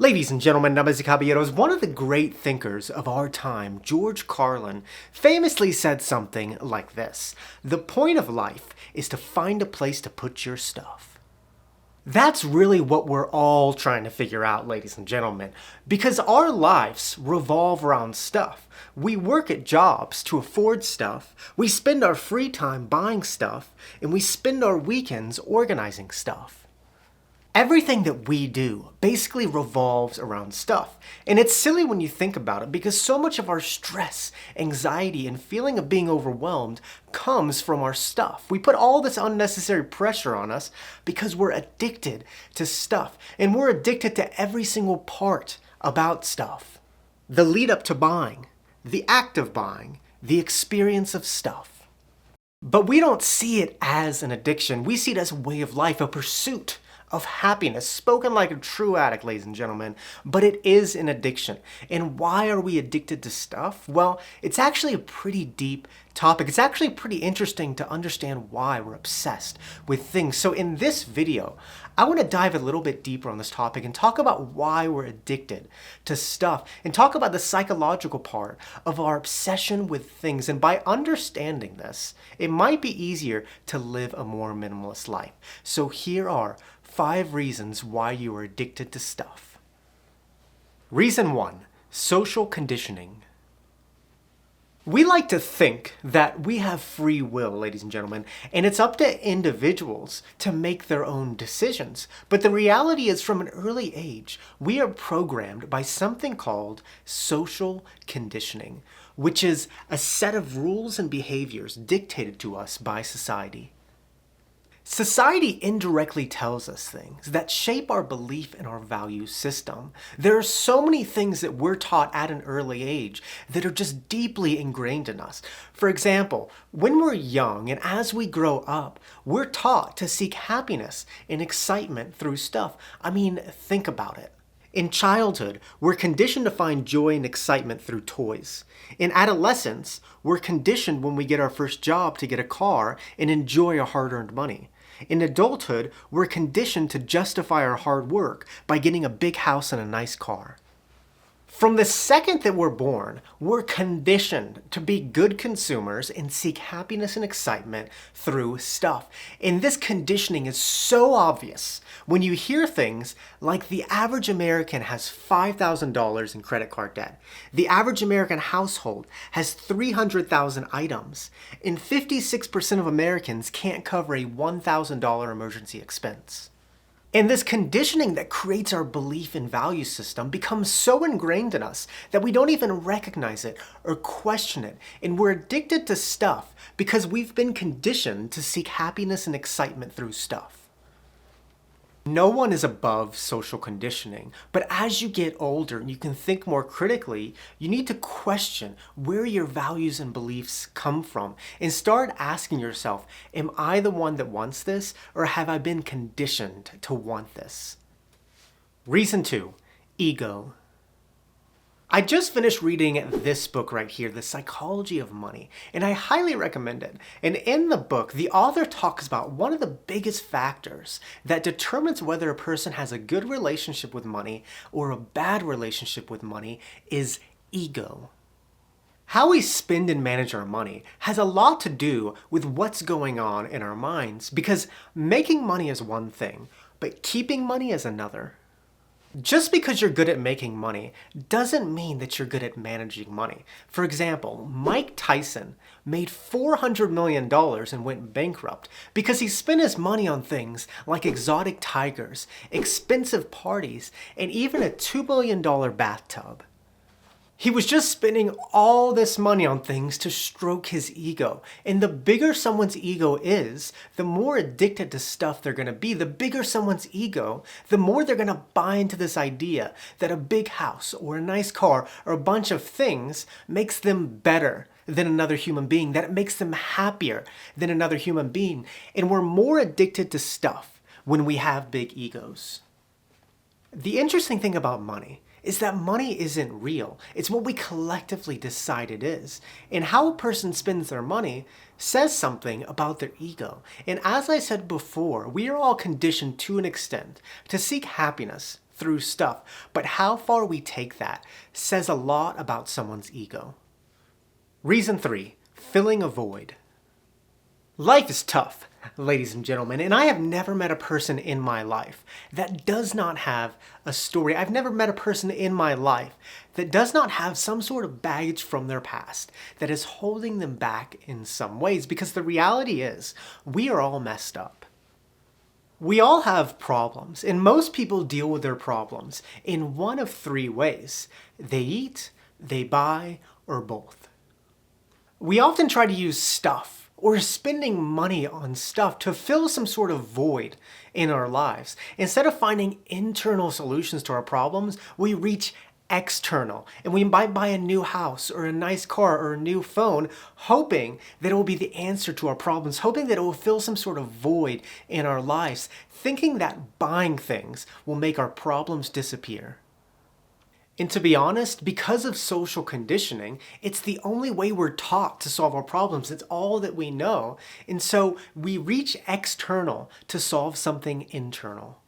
Ladies and gentlemen, damas y caballeros, one of the great thinkers of our time, George Carlin, famously said something like this: "The point of life is to find a place to put your stuff." That's really what we're all trying to figure out, ladies and gentlemen, because our lives revolve around stuff. We work at jobs to afford stuff, we spend our free time buying stuff, and we spend our weekends organizing stuff. Everything that we do basically revolves around stuff. And it's silly when you think about it because so much of our stress, anxiety, and feeling of being overwhelmed comes from our stuff. We put all this unnecessary pressure on us because we're addicted to stuff. And we're addicted to every single part about stuff. The lead up to buying, the act of buying, the experience of stuff. But we don't see it as an addiction. We see it as a way of life, a pursuit of happiness, spoken like a true addict, ladies and gentlemen, but it is an addiction. And why are we addicted to stuff? Well, it's actually a pretty deep topic. It's actually pretty interesting to understand why we're obsessed with things. So in this video, I want to dive a little bit deeper on this topic and talk about why we're addicted to stuff and talk about the psychological part of our obsession with things. And by understanding this, it might be easier to live a more minimalist life. So here are 5 reasons why you are addicted to stuff. Reason 1, social conditioning. We like to think that we have free will, ladies and gentlemen, and it's up to individuals to make their own decisions. But the reality is, from an early age, we are programmed by something called social conditioning, which is a set of rules and behaviors dictated to us by society. Society indirectly tells us things that shape our belief in our value system. There are so many things that we're taught at an early age that are just deeply ingrained in us. For example, when we're young and as we grow up, we're taught to seek happiness and excitement through stuff. I mean, think about it. In childhood, we're conditioned to find joy and excitement through toys. In adolescence, we're conditioned when we get our first job to get a car and enjoy our hard-earned money. In adulthood, we're conditioned to justify our hard work by getting a big house and a nice car. From the second that we're born, we're conditioned to be good consumers and seek happiness and excitement through stuff. And this conditioning is so obvious when you hear things like the average American has $5,000 in credit card debt. The average American household has 300,000 items, and 56% of Americans can't cover a $1,000 emergency expense. And this conditioning that creates our belief and value system becomes so ingrained in us that we don't even recognize it or question it. And we're addicted to stuff because we've been conditioned to seek happiness and excitement through stuff. No one is above social conditioning, but as you get older and you can think more critically, you need to question where your values and beliefs come from and start asking yourself, am I the one that wants this, or have I been conditioned to want this? Reason 2, ego. I just finished reading this book right here, The Psychology of Money, and I highly recommend it. And in the book, the author talks about one of the biggest factors that determines whether a person has a good relationship with money or a bad relationship with money is ego. How we spend and manage our money has a lot to do with what's going on in our minds, because making money is one thing, but keeping money is another. Just because you're good at making money doesn't mean that you're good at managing money. For example, Mike Tyson made $400 million and went bankrupt because he spent his money on things like exotic tigers, expensive parties, and even a $2 billion bathtub. He was just spending all this money on things to stroke his ego. And the bigger someone's ego is, the more addicted to stuff they're going to be. The bigger someone's ego, the more they're going to buy into this idea that a big house or a nice car or a bunch of things makes them better than another human being, that it makes them happier than another human being. And we're more addicted to stuff when we have big egos. The interesting thing about money is that money isn't real. It's what we collectively decide it is. And how a person spends their money says something about their ego. And as I said before, we are all conditioned to an extent to seek happiness through stuff, but how far we take that says a lot about someone's ego. Reason 3, filling a void. Life is tough, ladies and gentlemen, and I have never met a person in my life that does not have a story. I've never met a person in my life that does not have some sort of baggage from their past that is holding them back in some ways, because the reality is we are all messed up. We all have problems, and most people deal with their problems in one of 3 ways. They eat, they buy, or both. We often try to use stuff or spending money on stuff to fill some sort of void in our lives. Instead of finding internal solutions to our problems, we reach external, and we might buy a new house or a nice car or a new phone, hoping that it will be the answer to our problems, hoping that it will fill some sort of void in our lives, thinking that buying things will make our problems disappear. And to be honest, because of social conditioning, it's the only way we're taught to solve our problems. It's all that we know. And so we reach external to solve something internal.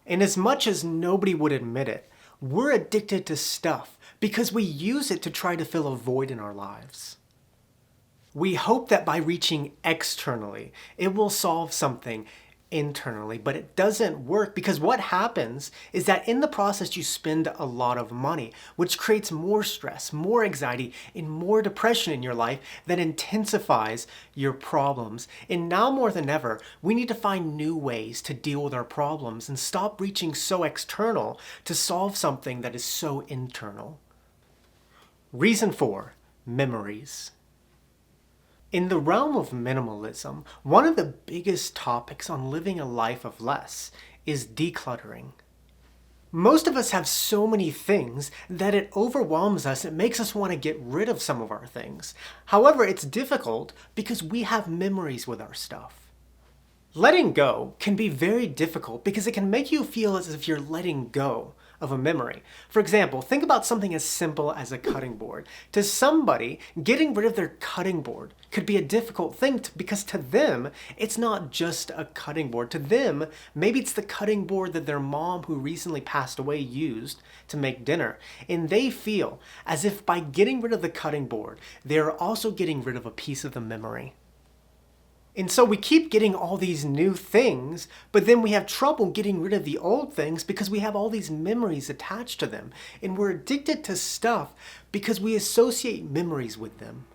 And as much as nobody would admit it, we're addicted to stuff because we use it to try to fill a void in our lives. We hope that by reaching externally, it will solve something internally, but it doesn't work, because what happens is that in the process you spend a lot of money, which creates more stress, more anxiety, and more depression in your life that intensifies your problems. And now more than ever, we need to find new ways to deal with our problems and stop reaching so external to solve something that is so internal. Reason 4, memories. In the realm of minimalism, one of the biggest topics on living a life of less is decluttering. Most of us have so many things that it overwhelms us. It makes us want to get rid of some of our things. However, it's difficult because we have memories with our stuff. Letting go can be very difficult because it can make you feel as if you're letting go of a memory. For example, think about something as simple as a cutting board. To somebody, getting rid of their cutting board could be a difficult thing because to them, it's not just a cutting board. To them, maybe it's the cutting board that their mom who recently passed away used to make dinner. And they feel as if by getting rid of the cutting board, they're also getting rid of a piece of the memory. And so we keep getting all these new things, but then we have trouble getting rid of the old things because we have all these memories attached to them. And we're addicted to stuff because we associate memories with them.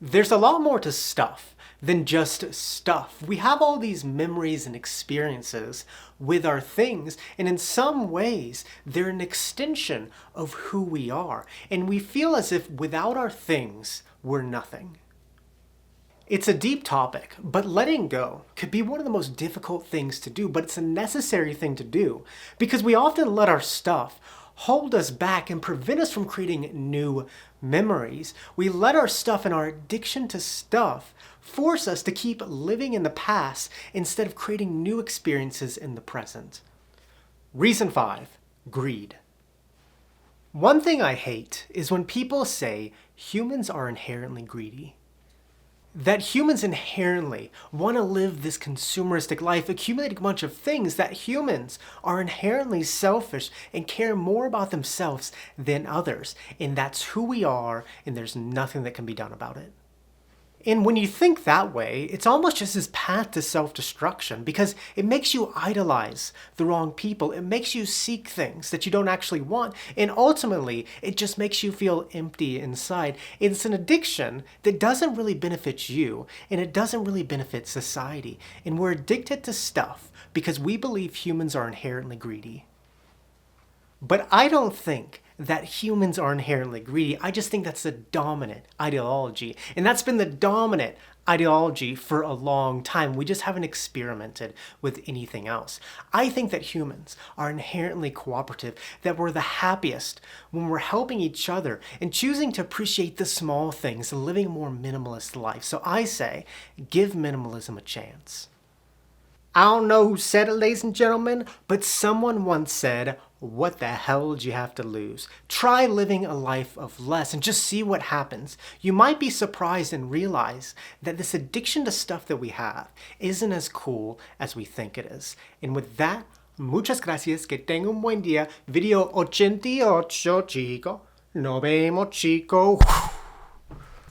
There's a lot more to stuff than just stuff. We have all these memories and experiences with our things, and in some ways, they're an extension of who we are. And we feel as if without our things, we're nothing. It's a deep topic, but letting go could be one of the most difficult things to do, but it's a necessary thing to do because we often let our stuff hold us back and prevent us from creating new memories. We let our stuff and our addiction to stuff force us to keep living in the past instead of creating new experiences in the present. Reason 5, greed. One thing I hate is when people say humans are inherently greedy. That humans inherently want to live this consumeristic life, accumulating a bunch of things, that humans are inherently selfish and care more about themselves than others. And that's who we are, and there's nothing that can be done about it. And when you think that way, it's almost just this path to self-destruction because it makes you idolize the wrong people. It makes you seek things that you don't actually want. And ultimately, it just makes you feel empty inside. It's an addiction that doesn't really benefit you, and it doesn't really benefit society. And we're addicted to stuff because we believe humans are inherently greedy. But I don't think that humans are inherently greedy. I just think that's the dominant ideology. And that's been the dominant ideology for a long time. We just haven't experimented with anything else. I think that humans are inherently cooperative, that we're the happiest when we're helping each other and choosing to appreciate the small things and living a more minimalist life. So I say, give minimalism a chance. I don't know who said it, ladies and gentlemen, but someone once said, what the hell did you have to lose? Try living a life of less and just see what happens. You might be surprised and realize that this addiction to stuff that we have isn't as cool as we think it is. And with that, Muchas gracias, que tenga un buen día. Video 88, chico. Nos vemos, chico.